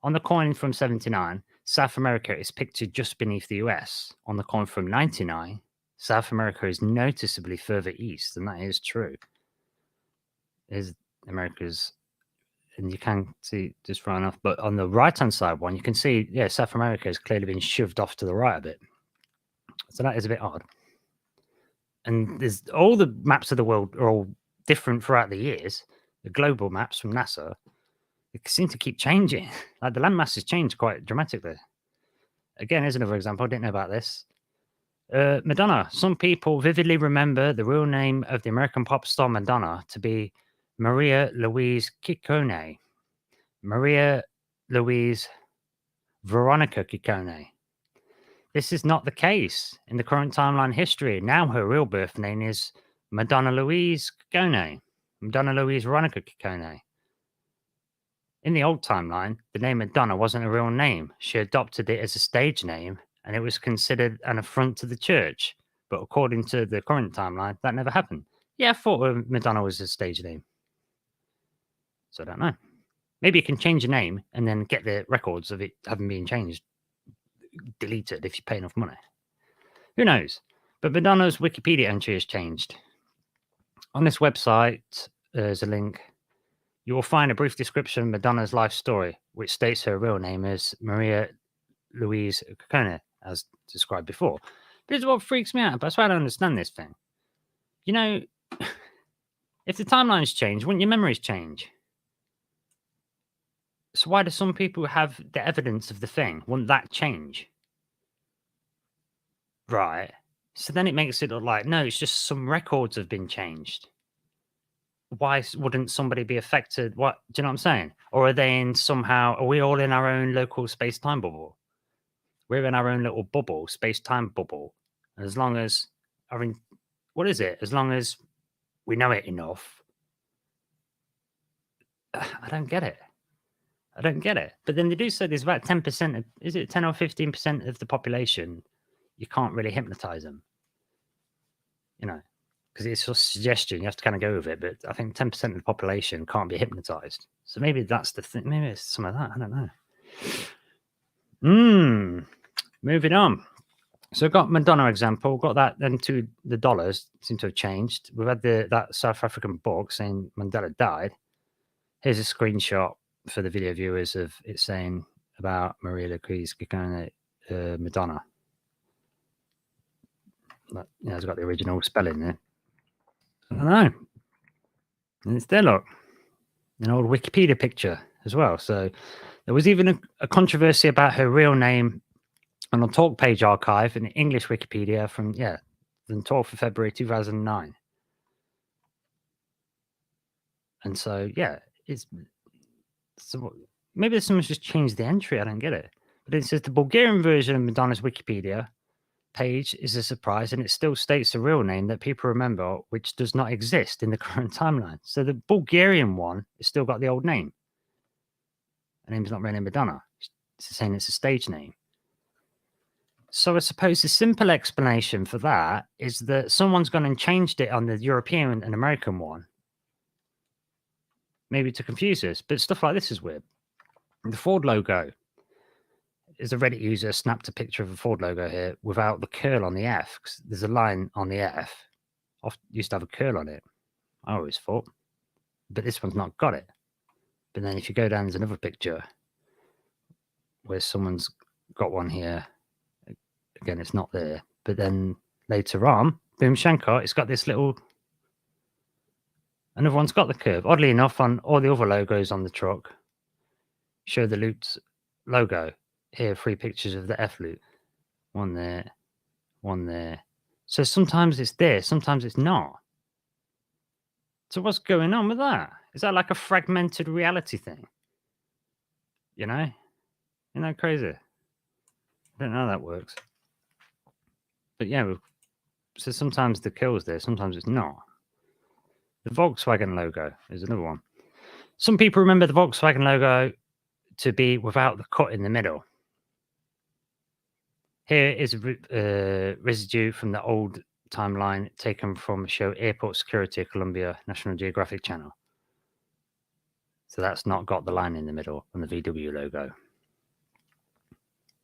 On the coin from 79, South America is pictured just beneath the US. On the coin from 99, South America is noticeably further east, and that is true. Is America's and you can see just right enough. But on the right-hand side one, you can see, yeah, South America has clearly been shoved off to the right a bit. So that is a bit odd. And there's all the maps of the world are all different throughout the years. The global maps from NASA, they seem to keep changing. Like the landmass has changed quite dramatically. Again, here's another example. I didn't know about this. Madonna. Some people vividly remember the real name of the American pop star Madonna to be Maria Louise Ciccone. Maria Louise Veronica Ciccone. This is not the case in the current timeline history. Now her real birth name is Madonna Louise Ciccone. Madonna Louise Veronica Ciccone. In the old timeline, the name Madonna wasn't a real name. She adopted it as a stage name, and it was considered an affront to the church. But according to the current timeline, that never happened. Yeah, I thought Madonna was a stage name. So I don't know. Maybe you can change your name and then get the records of it having been changed deleted if you pay enough money. Who knows? But Madonna's Wikipedia entry has changed. On this website, there's a link. You will find a brief description of Madonna's life story, which states her real name is Maria Louise Ciccone, as described before. This is what freaks me out. That's why I don't understand this thing. You know, if the timelines change, wouldn't your memories change? So why do some people have the evidence of the thing? Wouldn't that change? Right. So then it makes it look like, no, it's just some records have been changed. Why wouldn't somebody be affected? What do you know what I'm saying? Or are they in somehow, are we all in our own local space-time bubble? We're in our own little bubble, space-time bubble. And as long as, I mean, what is it? As long as we know it enough. I don't get it. I don't get it. But then they do say there's about 10%, is it 10 or 15% of the population, you can't really hypnotize them. You know, because it's a suggestion, you have to kind of go with it. But I think 10% of the population can't be hypnotized. So maybe that's the thing. Maybe it's some of that. I don't know. Moving on. So I've got Madonna example, got that, then to the dollars seem to have changed. We've had that South African book saying Mandela died. Here's a screenshot for the video viewers of it saying about Maria Louise Ciccone, Madonna. But, you know, it's got the original spelling there. I don't know. And it's there, look. An old Wikipedia picture as well. So there was even a controversy about her real name on a talk page archive in English Wikipedia from, the 12th of February 2009. And so, so maybe someone's just changed the entry. I don't get it. But it says the Bulgarian version of Madonna's Wikipedia page is a surprise, and it still states the real name that people remember, which does not exist in the current timeline. So the Bulgarian one has still got the old name. Her name's not really Madonna. It's saying it's a stage name. So I suppose the simple explanation for that is that someone's gone and changed it on the European and American one. Maybe to confuse us, but stuff like this is weird. The Ford logo is a Reddit user snapped a picture of a Ford logo here without the curl on the F, because there's a line on the F. Used to have a curl on it, I always thought. But this one's not got it. But then if you go down, there's another picture where someone's got one here. Again, it's not there. But then later on, boom shankar, it's got this little... Another one's got the curve. Oddly enough, on all the other logos on the truck, show the Lute logo. Here, 3 pictures of the F loop. One there, one there. So sometimes it's there, sometimes it's not. So what's going on with that? Is that like a fragmented reality thing? You know? Isn't that crazy? I don't know how that works. But yeah, so sometimes the kill's there, sometimes it's not. The Volkswagen logo is another one. Some people remember the Volkswagen logo to be without the cut in the middle. Here is a residue from the old timeline taken from a show Airport Security at Columbia National Geographic Channel. So that's not got the line in the middle on the VW logo.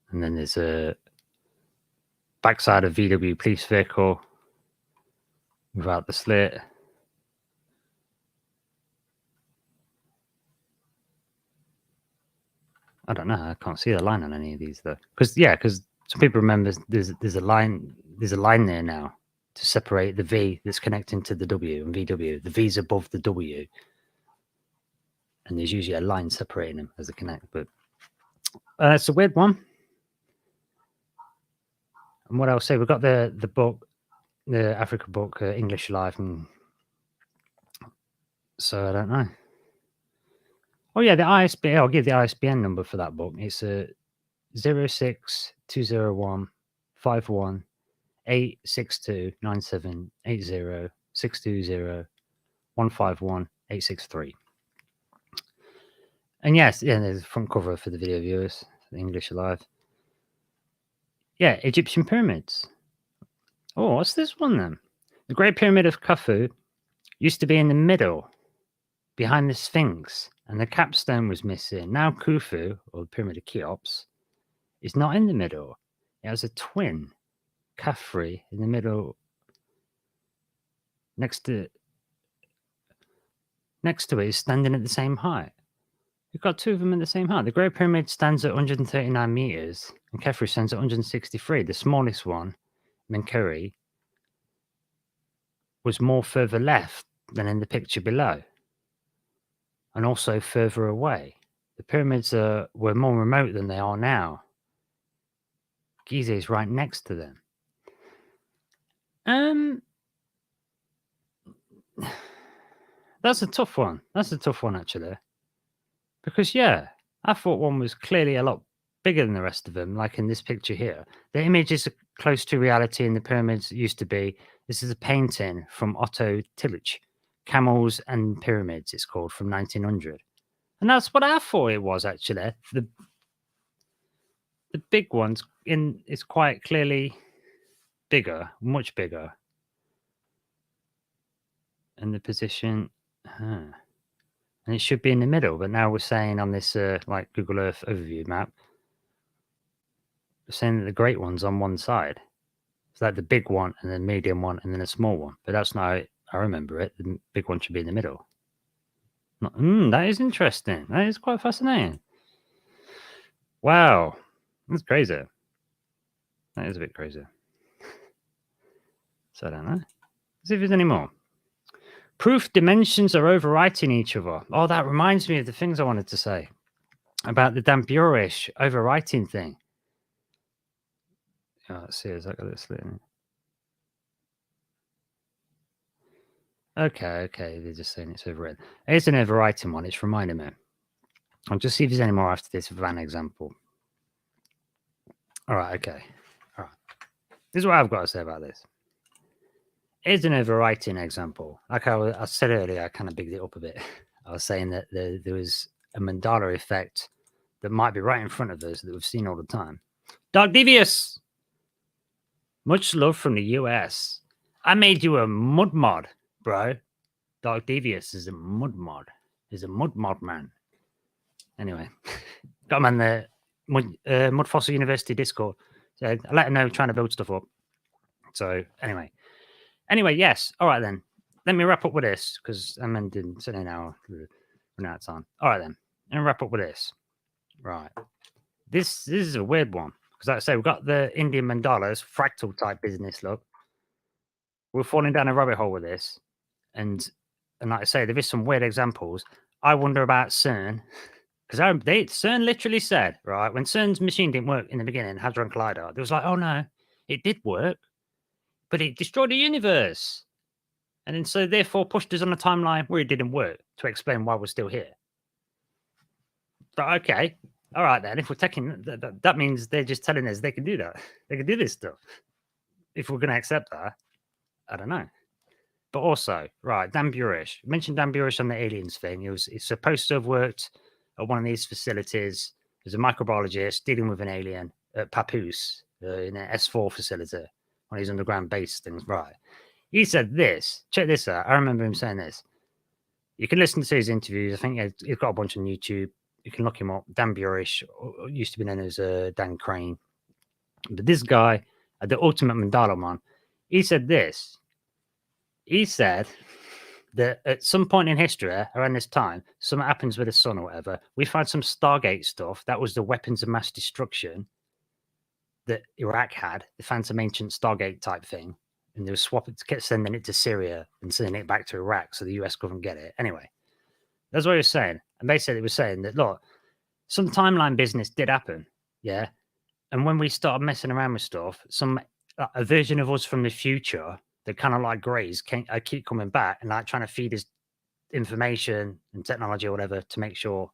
And then there's a backside of VW police vehicle without the slit. I don't know. I can't see the line on any of these though. Because some people remember there's a line there now to separate the V that's connecting to the W and VW. The V's above the W, and there's usually a line separating them as they connect. But it's a weird one. And what I'll say, we've got the book, the Africa book, English Live, and so I don't know. Oh yeah, the ISBN. I'll give the ISBN number for that book. It's 06201 51 862 97 80 620 151 863. And yes, yeah, there's a front cover for the video viewers, the English Alive. Yeah, Egyptian pyramids. Oh, what's this one then? The Great Pyramid of Khufu used to be in the middle, behind the Sphinx, and the capstone was missing. Now Khufu, or the Pyramid of Cheops, is not in the middle. It has a twin, Khafre, in the middle, next to it is standing at the same height. You've got two of them at the same height. The Great Pyramid stands at 139 meters, and Khafre stands at 163. The smallest one, Menkaure, was more further left than in the picture below, and also further away. The pyramids were more remote than they are now. Giza is right next to them. That's a tough one. That's a tough one, actually. Because, yeah, I thought one was clearly a lot bigger than the rest of them, like in this picture here. The image is close to reality and the pyramids used to be. This is a painting from Otto Tillich, Camels and Pyramids, it's called, from 1900. And that's what I thought it was, actually. The big ones is quite clearly bigger, much bigger. And the position... And it should be in the middle, but now we're saying on this like Google Earth overview map, we're saying that the great one's on one side. It's like the big one and the medium one and then a small one. But that's not how I remember it. The big one should be in the middle. That is interesting. That is quite fascinating. Wow. That's crazy. That is a bit crazy. So I don't know. Let's see if there's any more. Proof dimensions are overwriting each other. Oh, that reminds me of the things I wanted to say about the Dampierish overwriting thing. Oh, let's see, has that got this? Okay, they're just saying it's overwritten. Here's an overwriting one. It's reminding me. I'll just see if there's any more after this with an example. All right, okay. All right. This is what I've got to say about this. Here's an overwriting example. Like I said earlier, I kind of bigged it up a bit. I was saying that there was a Mandala effect that might be right in front of us that we've seen all the time. Dark Devious! Much love from the US. I made you a mud mod, bro. Dark Devious is a mud mod. He's a mud mod man. Anyway, got him on the Mud Fossil University Discord. So I let him know trying to build stuff up. So anyway, yes. All right, then. Let me wrap up with this because I'm ending an hour. Run out of time. All right, then. Let me wrap up with this. Right. This is a weird one because, like I say, we've got the Indian mandalas, fractal type business. Look, we're falling down a rabbit hole with this, and like I say, there is some weird examples. I wonder about CERN because CERN literally said, right, when CERN's machine didn't work in the beginning, Hadron Collider, there was like, oh no, it did work, but it destroyed the universe. And then so therefore pushed us on a timeline where it didn't work to explain why we're still here. But okay, all right then. If we're taking that means they're just telling us they can do that. They can do this stuff. If we're going to accept that, I don't know. But also, right, Dan Burish. I mentioned Dan Burish on the aliens thing. He's supposed to have worked at one of these facilities as a microbiologist dealing with an alien at Papoose in an S4 facility, one of these underground base things. Right. He said this. Check this out. I remember him saying this. You can listen to his interviews. I think he's got a bunch on YouTube. You can look him up. Dan Burish, used to be known as Dan Crane. But this guy, the ultimate Mandala man, he said this. He said, that at some point in history around this time, something happens with the sun or whatever. We find some Stargate stuff. That was the weapons of mass destruction that Iraq had. They found some ancient Stargate type thing, and they were sending it to Syria and sending it back to Iraq so the US couldn't get it. Anyway, that's what he was saying. And basically, it was saying that, look, some timeline business did happen. Yeah. And when we started messing around with stuff, a version of us from the future that kind of like Greys keep coming back and like trying to feed us information and technology or whatever to make sure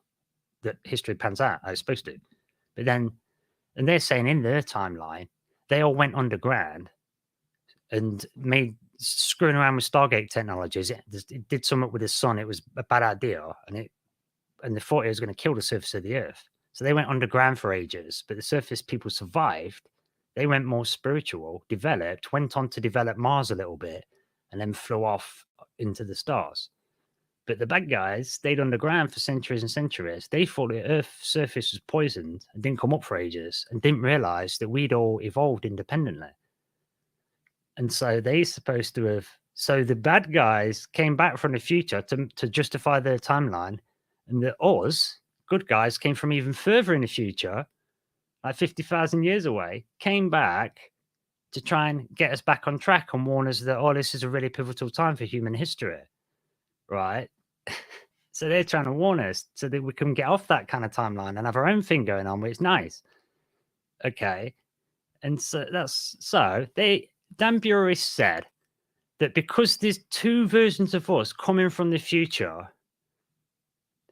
that history pans out as it's supposed to. But then, and they're saying in their timeline, they all went underground and screwing around with Stargate technologies. It did something with the sun. It was a bad idea, and they thought it was going to kill the surface of the Earth. So they went underground for ages, but the surface people survived. They went more spiritual, developed, went on to develop Mars a little bit, and then flew off into the stars. But the bad guys stayed underground for centuries and centuries. They thought the Earth's surface was poisoned and didn't come up for ages and didn't realize that we'd all evolved independently. And so they supposed to have... So the bad guys came back from the future to justify their timeline, and the us, good guys, came from even further in the future, like 50,000 years away, came back to try and get us back on track and warn us that, oh, this is a really pivotal time for human history, right? So they're trying to warn us so that we can get off that kind of timeline and have our own thing going on, which is nice. Okay. And so Dan Bury said that because there's two versions of us coming from the future,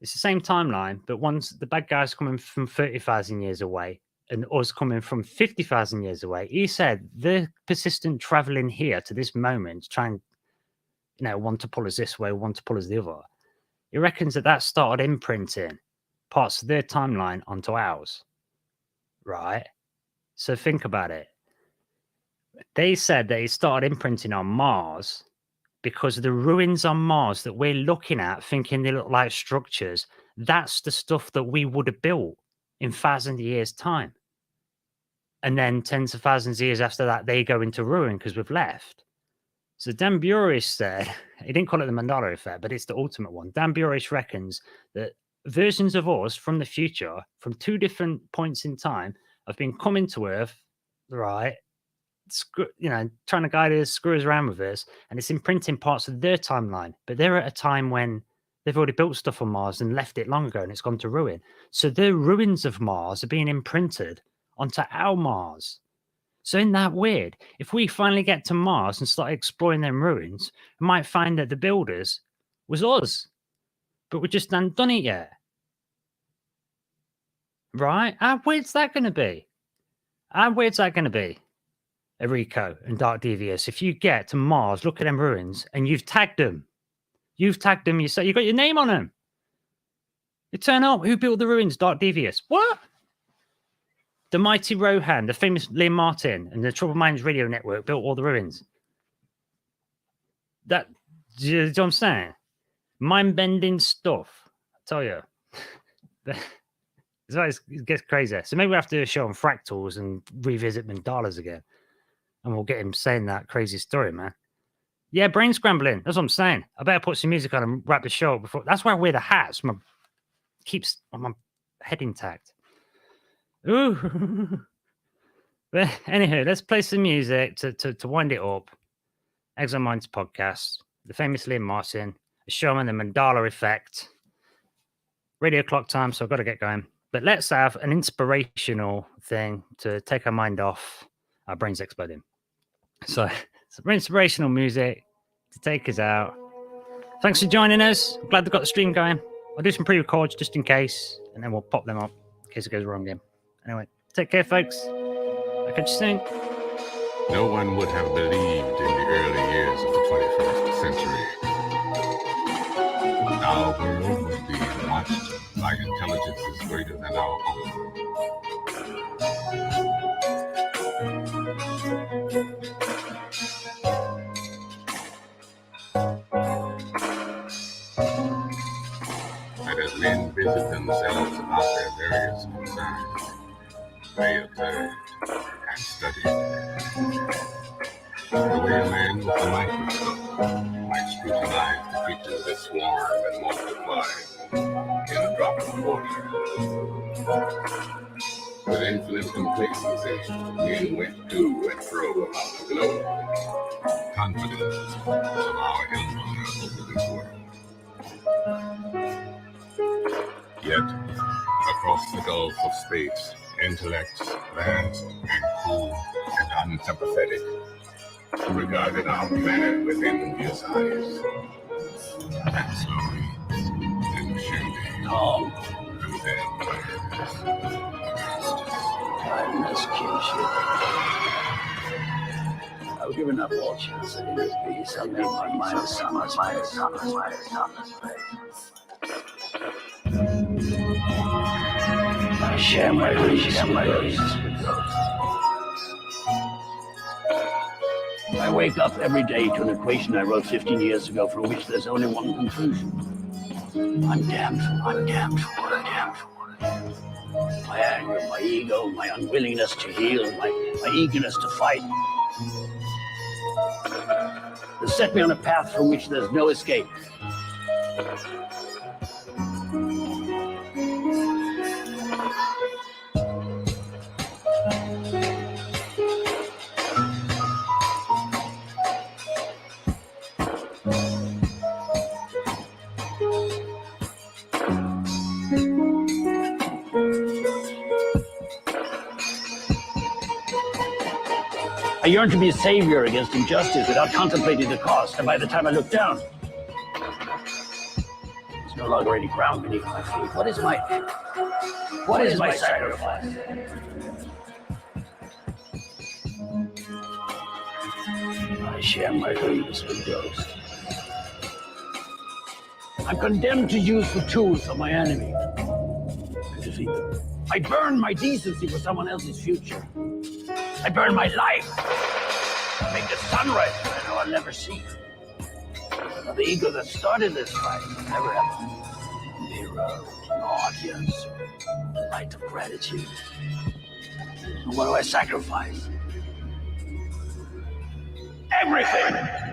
it's the same timeline, but one's the bad guys coming from 30,000 years away and us coming from 50,000 years away. He said they're persistent traveling here to this moment, trying, want to pull us this way, want to pull us the other. He reckons that started imprinting parts of their timeline onto ours, right? So think about it. They said that it started imprinting on Mars because the ruins on Mars that we're looking at, thinking they look like structures, that's the stuff that we would have built in thousands of years' time. And then tens of thousands of years after that, they go into ruin because we've left. So Dan Bury said, he didn't call it the Mandala Effect, but it's the ultimate one. Dan Bury reckons that versions of us from the future, from two different points in time, have been coming to Earth, right? Trying to guide us, screw us around with us, and it's imprinting parts of their timeline. But they're at a time when they've already built stuff on Mars and left it long ago, and it's gone to ruin. So the ruins of Mars are being imprinted onto our Mars. So isn't that weird? If we finally get to Mars and start exploring them ruins, we might find that the builders was us, but we just hadn't done it yet. Right? How weird's that going to be? How weird's that going to be? Enrico and Dark Devious, if you get to Mars, look at them ruins, and you've tagged them. You got your name on them. You turn up, who built the ruins? Dark Devious. What? The mighty Rohan, the famous Liam Martin, and the Troubled Minds Radio Network built all the ruins. Do you know what I'm saying? Mind-bending stuff. I tell you. It gets crazy. So maybe we'll have to do a show on fractals and revisit mandalas again. And we'll get him saying that crazy story, man. Yeah, brain scrambling. That's what I'm saying. I better put some music on and wrap the show up before. That's why I wear the hats. Keeps my head intact. Ooh. But anywho, let's play some music to wind it up. Exile Minds podcast. The famous Liam Martin. A show on the Mandala Effect. Radio clock time, so I've got to get going. But let's have an inspirational thing to take our mind off our brains exploding. So, some inspirational music to take us out. Thanks for joining us. I'm glad they've got the stream going. I'll do some pre-records just in case, and then we'll pop them up in case it goes wrong again. Anyway, take care, folks. I'll catch you soon. No one would have believed in the early years of the 21st century. Our world was being watched by intelligences greater than our own. And as men busied themselves about their various concerns, they observed and studied. The way a man with a microscope might scrutinize the creatures until they swarm and multiply in a drop of water. With infinite complacency, men went to and fro about the globe, confident of our empire over this world. Yet, across the gulf of space, intellects vast and cool and unsympathetic regarded our planet with envious eyes. And slowly and surely, through their prayers, Kindness kills you. I've given up all chance at inner peace. I've made my mind a sunless place. I share my dreams with ghosts. I wake up every day to an equation I wrote 15 years ago from which there's only one conclusion. I'm damned for what I am. My anger, my ego, my unwillingness to heal, my eagerness to fight has set me on a path from which there's no escape. I yearn to be a savior against injustice without contemplating the cost, and by the time I look down, there's no longer any ground beneath my feet. What is my sacrifice? I share my dreams with ghosts. I'm condemned to use the tools of my enemy to defeat them. I burn my decency for someone else's future. I burn my life to make the sunrise that I know I'll never see. Now, the ego that started this fight will never have a mirror, an audience, a light of gratitude. So what do I sacrifice? Everything!